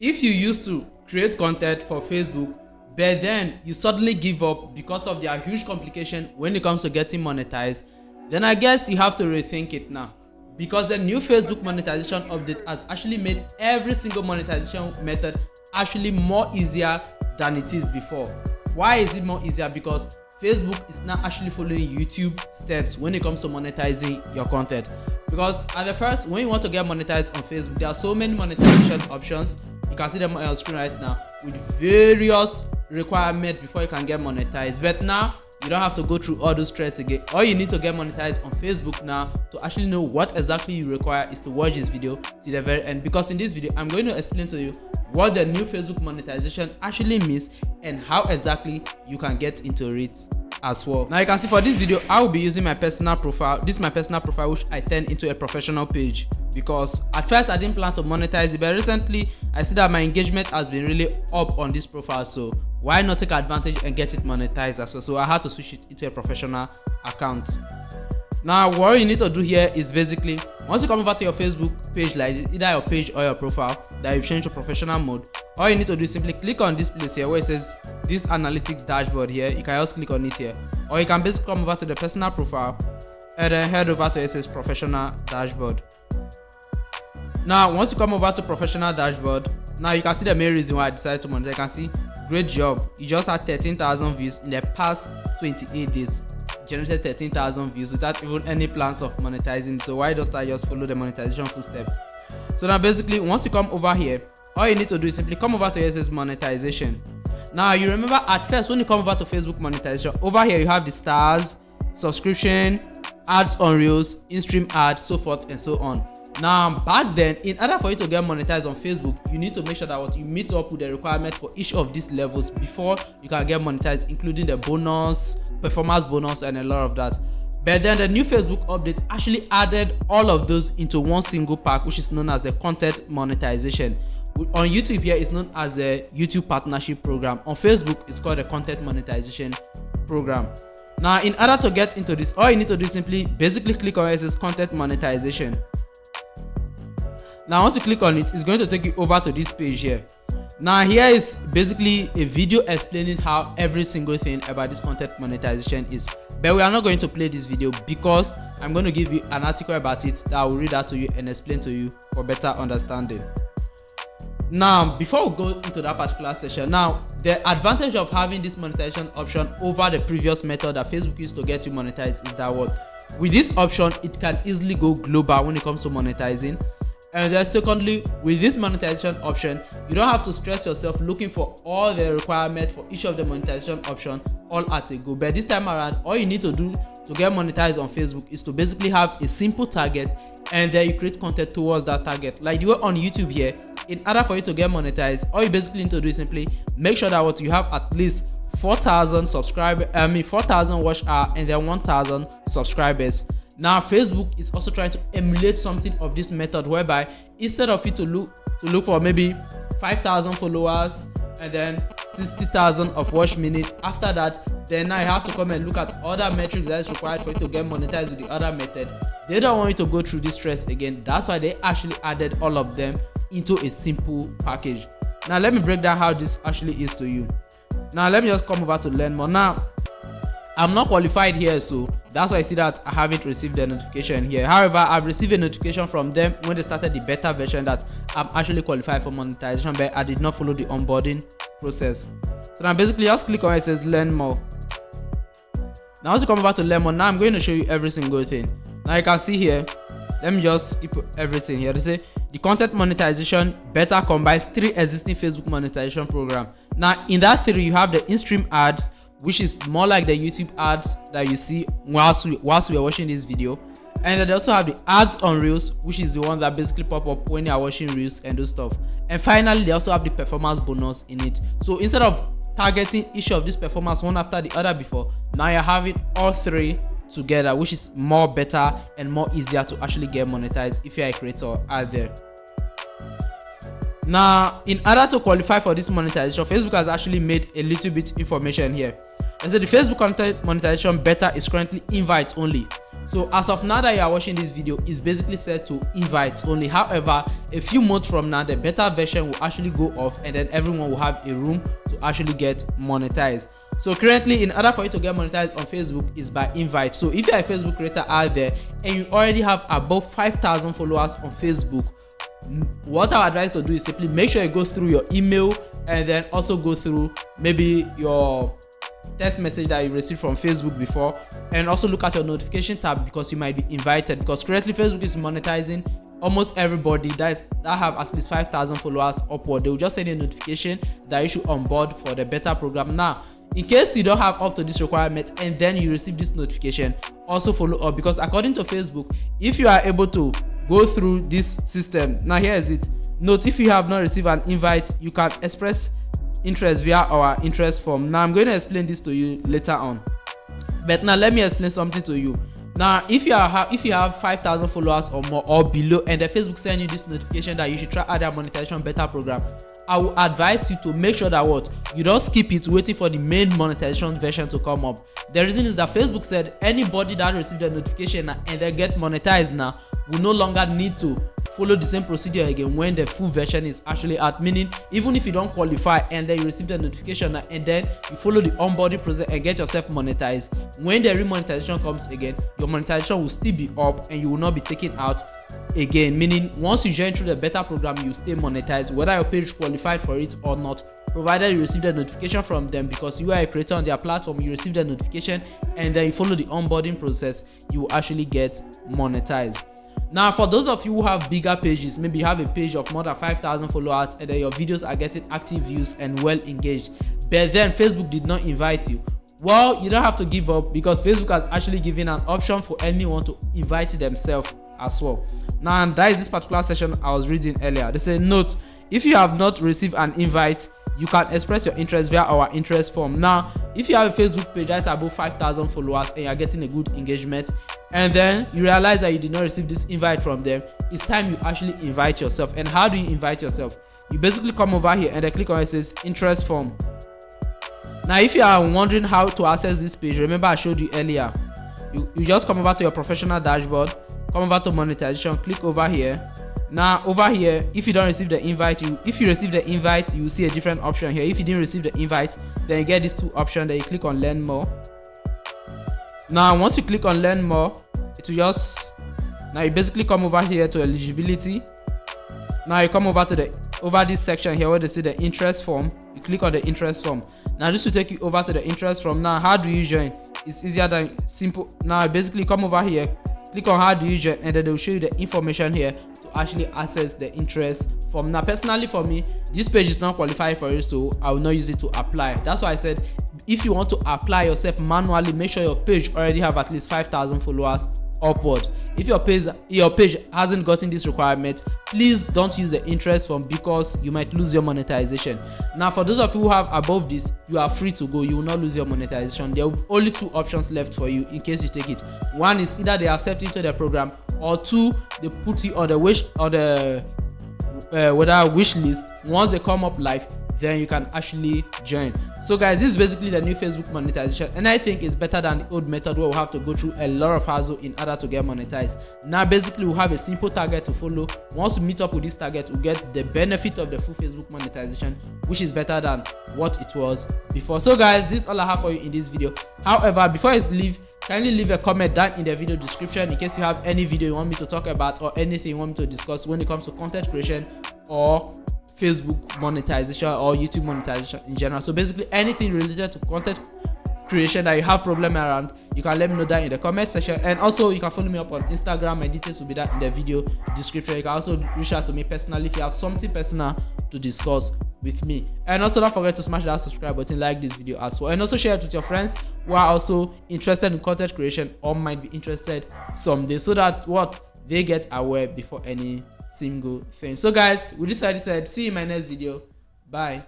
If you used to create content for Facebook, but then you suddenly give up because of their huge complication when it comes to getting monetized, then I guess you have to rethink it now. Because the new Facebook monetization update has actually made every single monetization method actually more easier than it is before. Why is it more easier? Because Facebook is now actually following YouTube steps when it comes to monetizing your content. Because at the first, when you want to get monetized on Facebook, there are so many monetization options. You can see them on your screen right now with various requirements before you can get monetized. But now you don't have to go through all those stress again. All you need to get monetized on Facebook now, to actually know what exactly you require, is to watch this video to the very end. Because in this video, I'm going to explain to you what the new Facebook monetization actually means and how exactly you can get into it as well. Now you can see for this video, I will be using my personal profile. This is my personal profile, which I turned into a professional page, because at first I didn't plan to monetize it, but recently I see that my engagement has been really up on this profile, so why not take advantage and get it monetized as well? So I had to switch it into a professional account. Now what you need to do here is basically, once you come over to your Facebook page, like this, either your page or your profile that you've changed to professional mode, all you need to do is simply click on this place here where it says this analytics dashboard here. You can just click on it here, or you can basically come over to the personal profile and then head over to where it says professional dashboard. Now once you come over to professional dashboard, now you can see the main reason why I decided to monetize. You can see, great job, you just had 13,000 views in the past 28 days. Generated 13,000 views without even any plans of monetizing. So why don't I just follow the monetization footstep? So now basically, once you come over here, all you need to do is simply come over to where it says monetization. Now you remember at first when you come over to Facebook monetization, over here you have the stars, subscription, ads on reels, in-stream ads, so forth and so on. Now back then, in order for you to get monetized on Facebook, you need to make sure that you meet up with the requirement for each of these levels before you can get monetized, including the bonus, performance bonus, and a lot of that. But then the new Facebook update actually added all of those into one single pack, which is known as the content monetization. On YouTube here, it's known as the YouTube partnership program. On Facebook, it's called the content monetization program. Now in order to get into this, all you need to do is simply basically click on where it says content monetization. Now once you click on it, it's going to take you over to this page here. Now here is basically a video explaining how every single thing about this content monetization is. But we are not going to play this video because I'm going to give you an article about it that I will read out to you and explain to you for better understanding. Now before we go into that particular session, now the advantage of having this monetization option over the previous method that Facebook used to get you monetized is that with this option, it can easily go global when it comes to monetizing. And then secondly, with this monetization option, you don't have to stress yourself looking for all the requirements for each of the monetization option all at a go. But this time around, all you need to do to get monetized on Facebook is to basically have a simple target, and then you create content towards that target. Like the way on YouTube here, in order for you to get monetized, all you basically need to do is simply make sure that you have at least 4,000 subscribers, 4,000 watch hours, and then 1,000 subscribers. Now Facebook is also trying to emulate something of this method, whereby instead of you to look for maybe 5,000 followers and then 60,000 of watch minute, after that, then now you have to come and look at other metrics that is required for you to get monetized with the other method. They don't want you to go through this stress again. That's why they actually added all of them into a simple package. Now let me break down how this actually is to you. Now let me just come over to learn more. Now I'm not qualified here, so that's why I see that I haven't received the notification here. However, I've received a notification from them when they started the beta version that I'm actually qualified for monetization, but I did not follow the onboarding process. So now basically just click on where it says learn more. Now once you come over to learn more, now I'm going to show you every single thing. Now you can see here, let me just skip everything here. They say the content monetization better combines 3 existing Facebook monetization programs. Now in that 3, you have the in-stream ads, which is more like the YouTube ads that you see whilst we are watching this video. And then they also have the ads on reels, which is the one that basically pop up when you are watching reels and those stuff. And finally, they also have the performance bonus in it. So instead of targeting each of these performance one after the other before, now you're having all 3 together, which is more better and more easier to actually get monetized if you're a creator out there. Now in order to qualify for this monetization, Facebook has actually made a little bit information here. I said the Facebook content monetization beta is currently invite only. So as of now that you are watching this video, is basically set to invite only. However, a few months from now, the beta version will actually go off, and then everyone will have a room to actually get monetized. So currently, in order for you to get monetized on Facebook, is by invite. So if you're a Facebook creator out there and you already have above 5,000 followers on Facebook, what I advise to do is simply make sure you go through your email, and then also go through maybe your text message that you received from Facebook before, and also look at your notification tab, because you might be invited, because currently Facebook is monetizing almost everybody that have at least 5,000 followers upward. They will just send you a notification that you should onboard for the beta program. Now, in case you don't have up to this requirement and then you receive this notification, also follow up, because according to Facebook, if you are able to go through this system, now here is it. Note, if you have not received an invite, you can express interest via our interest form. Now I'm going to explain this to you later on, but now let me explain something to you. Now if you have 5,000 followers or more or below, and the Facebook send you this notification that you should try out their monetization beta program, I will advise you to make sure that you don't skip it waiting for the main monetization version to come up. The reason is that Facebook said anybody that received the notification and they get monetized now will no longer need to follow the same procedure again when the full version is actually out. Meaning, even if you don't qualify and then you receive the notification and then you follow the onboarding process and get yourself monetized, when the remonetization comes again, your monetization will still be up and you will not be taken out again. Meaning, once you join through the beta program, you stay monetized whether your page qualified for it or not, provided you receive the notification from them, because you are a creator on their platform. You receive the notification and then you follow the onboarding process, you will actually get monetized. Now, for those of you who have bigger pages, maybe you have a page of more than 5,000 followers and then your videos are getting active views and well engaged, but then Facebook did not invite you, well, you don't have to give up, because Facebook has actually given an option for anyone to invite themselves as well. Now, and that is this particular section I was reading earlier. They say, note, if you have not received an invite, you can express your interest via our interest form. Now, if you have a Facebook page that's above 5,000 followers and you're getting a good engagement, and then you realize that you did not receive this invite from them, it's time you actually invite yourself. And how do you invite yourself? You basically come over here and then click on where it says interest form. Now, if you are wondering how to access this page, remember I showed you earlier. You just come over to your professional dashboard, come over to monetization, click over here. Now over here, if you don't receive the invite, if you receive the invite, you will see a different option here. If you didn't receive the invite, then you get these two options. Then you click on learn more. Now once you click on learn more, it will just, now you basically come over here to eligibility. Now you come over to this section here where they say the interest form. You click on the interest form. Now this will take you over to the interest form. Now how do you join? It's easier than simple. Now basically come over here, click on how do you join, and then they will show you the information here to actually access the interest form. Now personally for me, this page is not qualified for it, so I will not use it to apply. That's why I said if you want to apply yourself manually, make sure your page already have at least 5,000 followers upward. If your page hasn't gotten this requirement, please don't use the interest form, because you might lose your monetization. Now for those of you who have above this, you are free to go. You will not lose your monetization. There will be only two options left for you in case you take it. One is either they accept you to the program, or two, they put you on the wish list. Once they come up live, then you can actually join. So guys, this is basically the new Facebook monetization, and I think it's better than the old method where we have to go through a lot of hassle in order to get monetized. Now basically we have a simple target to follow. Once we meet up with this target, we get the benefit of the full Facebook monetization, which is better than what it was before. So guys, this is all I have for you in this video. However, before I leave, kindly leave a comment down in the video description in case you have any video you want me to talk about or anything you want me to discuss when it comes to content creation or Facebook monetization or YouTube monetization in general. So basically anything related to content creation that you have problem around, you can let me know that in the comment section. And also you can follow me up on Instagram. My details will be there in the video description. You can also reach out to me personally if you have something personal to discuss with me. And also don't forget to smash that subscribe button, like this video as well, and also share it with your friends who are also interested in content creation or might be interested someday, so that they get aware before any single thing. So guys, with this already said, see you in my next video. Bye.